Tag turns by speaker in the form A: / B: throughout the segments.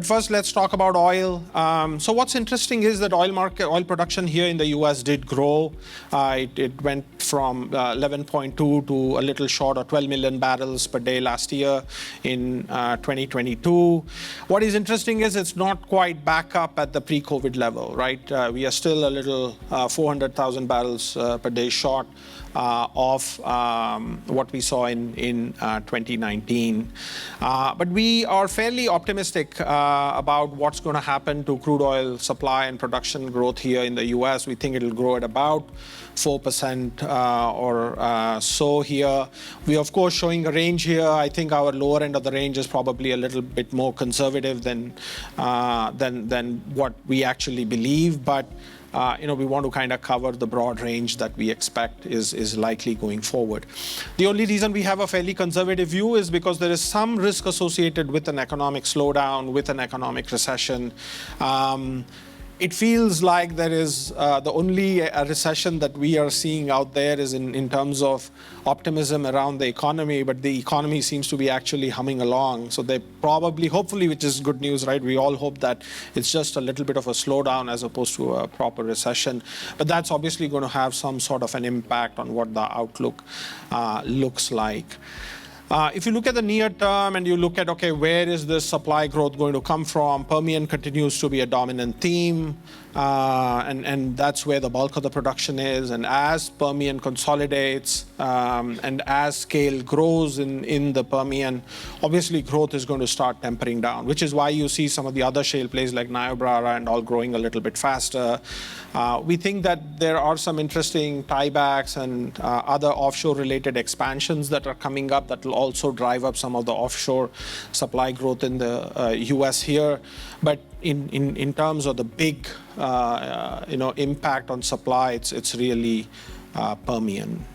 A: But first, let's talk about oil. So what's interesting is that oil production here in the U.S. did grow. It went from 11.2 to a little short of 12 million barrels per day last year in 2022. What is interesting is it's not quite back up at the pre-COVID level, right? We are still a little 400,000 barrels per day short of what we saw in 2019. But we are fairly optimistic about what's going to happen to crude oil supply and production growth here in the U.S. We think it'll grow at about 4% or so here. We, of course, showing a range here. I think our lower end of the range is probably a little bit more conservative than what we actually believe. But we want to kind of cover the broad range that we expect is likely going forward. The only reason we have a fairly conservative view is because there is some risk associated with an economic slowdown, with an economic recession. It feels like there is the only recession that we are seeing out there is in terms of optimism around the economy, but the economy seems to be actually humming along. So they probably, hopefully, which is good news, right? We all hope that it's just a little bit of a slowdown as opposed to a proper recession. But that's obviously going to have some sort of an impact on what the outlook looks like. If you look at the near term and you look at, okay, where is this supply growth going to come from? Permian continues to be a dominant theme, and that's where the bulk of the production is. And as Permian consolidates and as scale grows in the Permian, obviously growth is going to start tempering down, which is why you see some of the other shale plays like Niobrara and all growing a little bit faster. We think that there are some interesting tiebacks and other offshore-related expansions that are coming up that will also drive up some of the offshore supply growth in the U.S. here. But in terms of the big impact on supply, it's really Permian.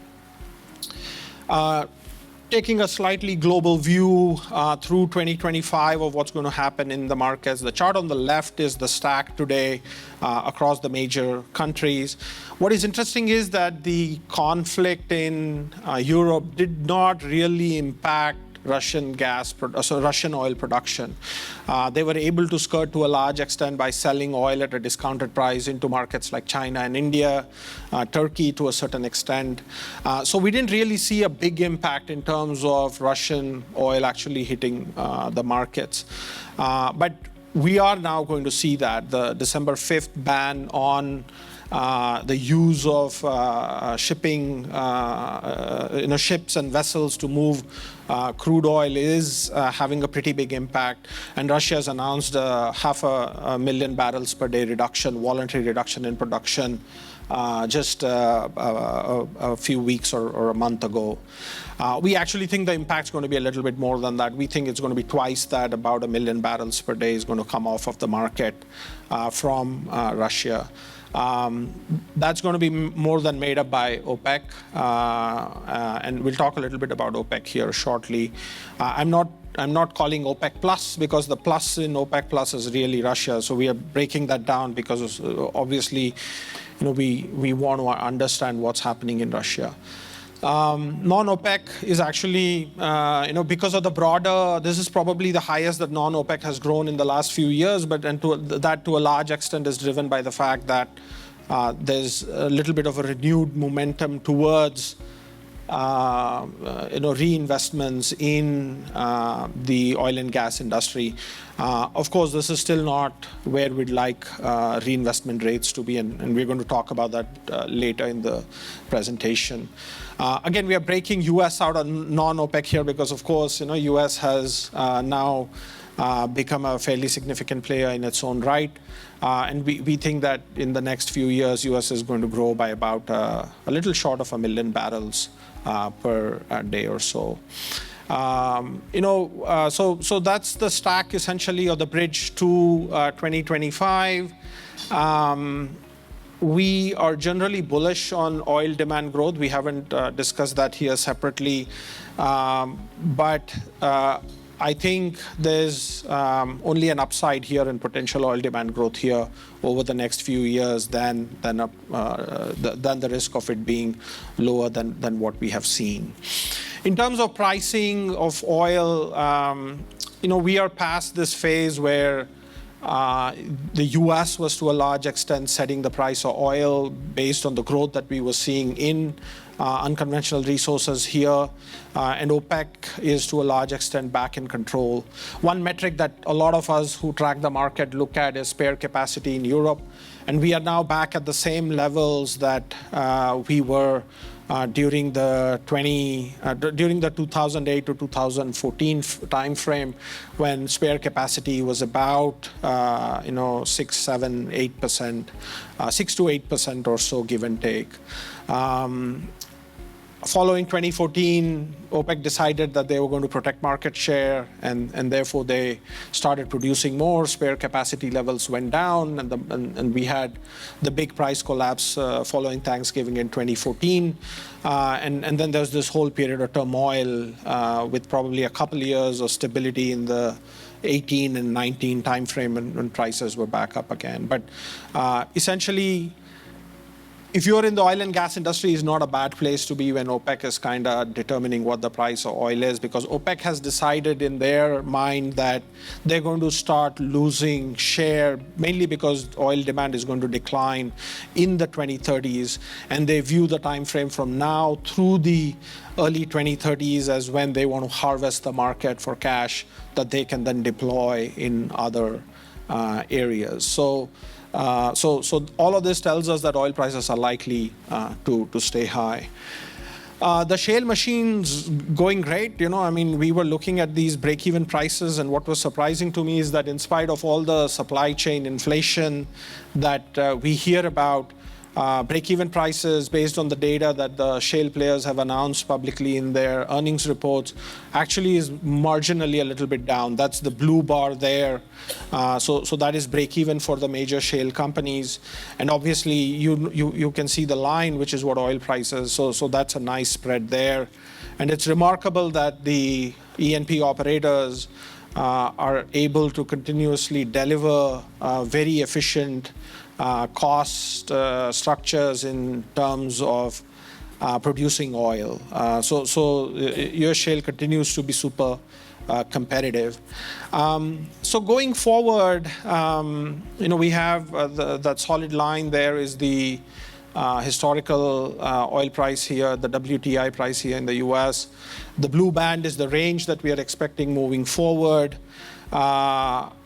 A: Taking a slightly global view through 2025 of what's going to happen in the markets. The chart on the left is the stack today across the major countries. What is interesting is that the conflict in Europe did not really impact Russian oil production. They were able to skirt to a large extent by selling oil at a discounted price into markets like China and India, Turkey to a certain extent. So we didn't really see a big impact in terms of Russian oil actually hitting the markets. But we are now going to see that. The December 5th ban on the use of shipping, ships and vessels to move crude oil is having a pretty big impact. And Russia has announced 500,000 barrels per day reduction, voluntary reduction in production just a few weeks or a month ago. We actually think the impact's going to be a little bit more than that. We think it's going to be twice that. About 1 million barrels per day is going to come off of the market from Russia. That's going to be more than made up by OPEC, and we'll talk a little bit about OPEC here shortly. I'm not calling OPEC plus because the plus in OPEC plus is really Russia. So we are breaking that down because obviously, we want to understand what's happening in Russia. Non-OPEC is actually, because of the broader, this is probably the highest that non-OPEC has grown in the last few years, but that to a large extent is driven by the fact that there's a little bit of a renewed momentum towards reinvestments in the oil and gas industry. Of course, this is still not where we'd like reinvestment rates to be, and we're going to talk about that later in the presentation. Again, we are breaking U.S. out of non-OPEC here because, of course, U.S. has now become a fairly significant player in its own right. And we think that in the next few years, U.S. is going to grow by about a little short of 1 million barrels per day or so. So that's the stack essentially, or the bridge to 2025. We are generally bullish on oil demand growth. We haven't discussed that here separately, but I think there's only an upside here in potential oil demand growth here over the next few years than the risk of it being lower than what we have seen. In terms of pricing of oil, we are past this phase where The US was to a large extent setting the price of oil based on the growth that we were seeing in unconventional resources here, and OPEC is to a large extent back in control. One metric that a lot of us who track the market look at is spare capacity in Europe, and we are now back at the same levels that we were during the 2008 to 2014 time frame, when spare capacity was about 6 to 8% or so, give and take. Following 2014, OPEC decided that they were going to protect market share, and therefore they started producing more. Spare capacity levels went down, and we had the big price collapse following Thanksgiving in 2014. And then there's this whole period of turmoil with probably a couple years of stability in the 18 and 19 timeframe when prices were back up again. But essentially, if you're in the oil and gas industry, it's not a bad place to be when OPEC is kind of determining what the price of oil is, because OPEC has decided in their mind that they're going to start losing share, mainly because oil demand is going to decline in the 2030s, and they view the time frame from now through the early 2030s as when they want to harvest the market for cash that they can then deploy in other areas. So all of this tells us that oil prices are likely to stay high. The shale machine's going great. I mean, we were looking at these break-even prices, and what was surprising to me is that in spite of all the supply chain inflation that we hear about, break-even prices based on the data that the shale players have announced publicly in their earnings reports actually is marginally a little bit down. That's the blue bar there. So that is break-even for the major shale companies. And obviously, you can see the line, which is what oil prices. So that's a nice spread there. And it's remarkable that the E&P operators are able to continuously deliver very efficient cost structures in terms of producing oil. So US shale continues to be super competitive. So going forward, we have that solid line there is the historical oil price here, the WTI price here in the US. The blue band is the range that we are expecting moving forward.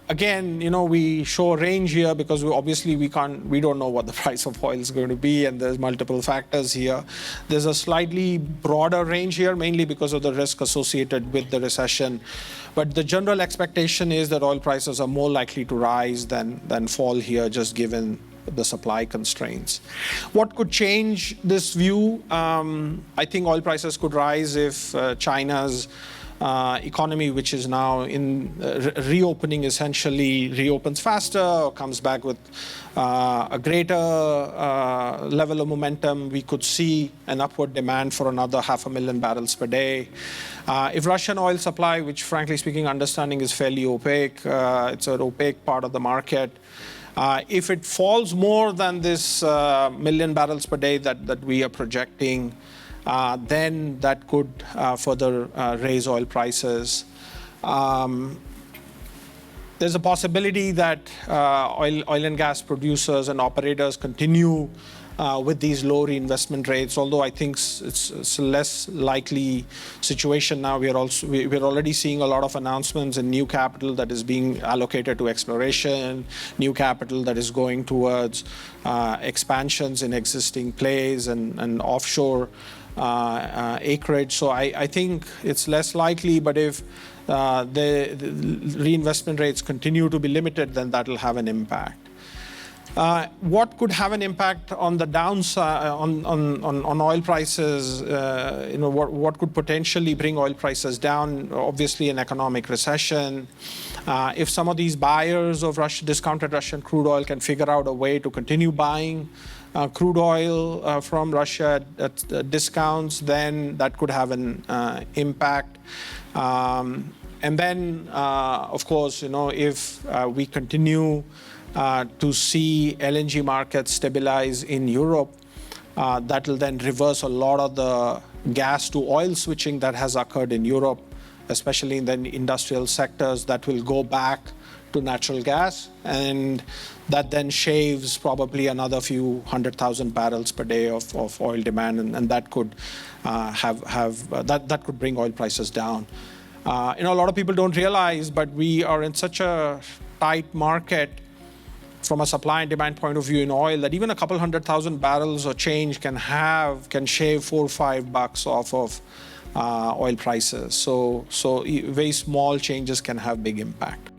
A: Again, we show a range here because we don't know what the price of oil is going to be, and there's multiple factors here. There's a slightly broader range here, mainly because of the risk associated with the recession. But the general expectation is that oil prices are more likely to rise than fall here, just given the supply constraints. What could change this view? I think oil prices could rise if China's economy, which is now in reopening, essentially reopens faster or comes back with a greater level of momentum. We could see an upward demand for another 500,000 barrels per day. If Russian oil supply, which frankly speaking, understanding is fairly opaque, it's an opaque part of the market. If it falls more than this million barrels per day that we are projecting, then that could further raise oil prices. There's a possibility that oil and gas producers and operators continue with these low reinvestment rates, although I think it's a less likely situation now. We're already seeing a lot of announcements and new capital that is being allocated to exploration, new capital that is going towards expansions in existing plays and offshore acreage. So I think it's less likely, but if the reinvestment rates continue to be limited, then that will have an impact. What could have an impact on the downside on oil prices? What could potentially bring oil prices down? Obviously, an economic recession. If some of these buyers of discounted Russian crude oil can figure out a way to continue buying crude oil from Russia at discounts, then that could have an impact. And then, of course, if we continue to see LNG markets stabilize in Europe, that will then reverse a lot of the gas to oil switching that has occurred in Europe, especially in the industrial sectors, that will go back to natural gas, and that then shaves probably another few 100,000 barrels per day of oil demand, and that could that could bring oil prices down. A lot of people don't realize, but we are in such a tight market from a supply and demand point of view in oil that even a couple 100,000 barrels or change can shave $4 or $5 off of oil prices. So very small changes can have big impact.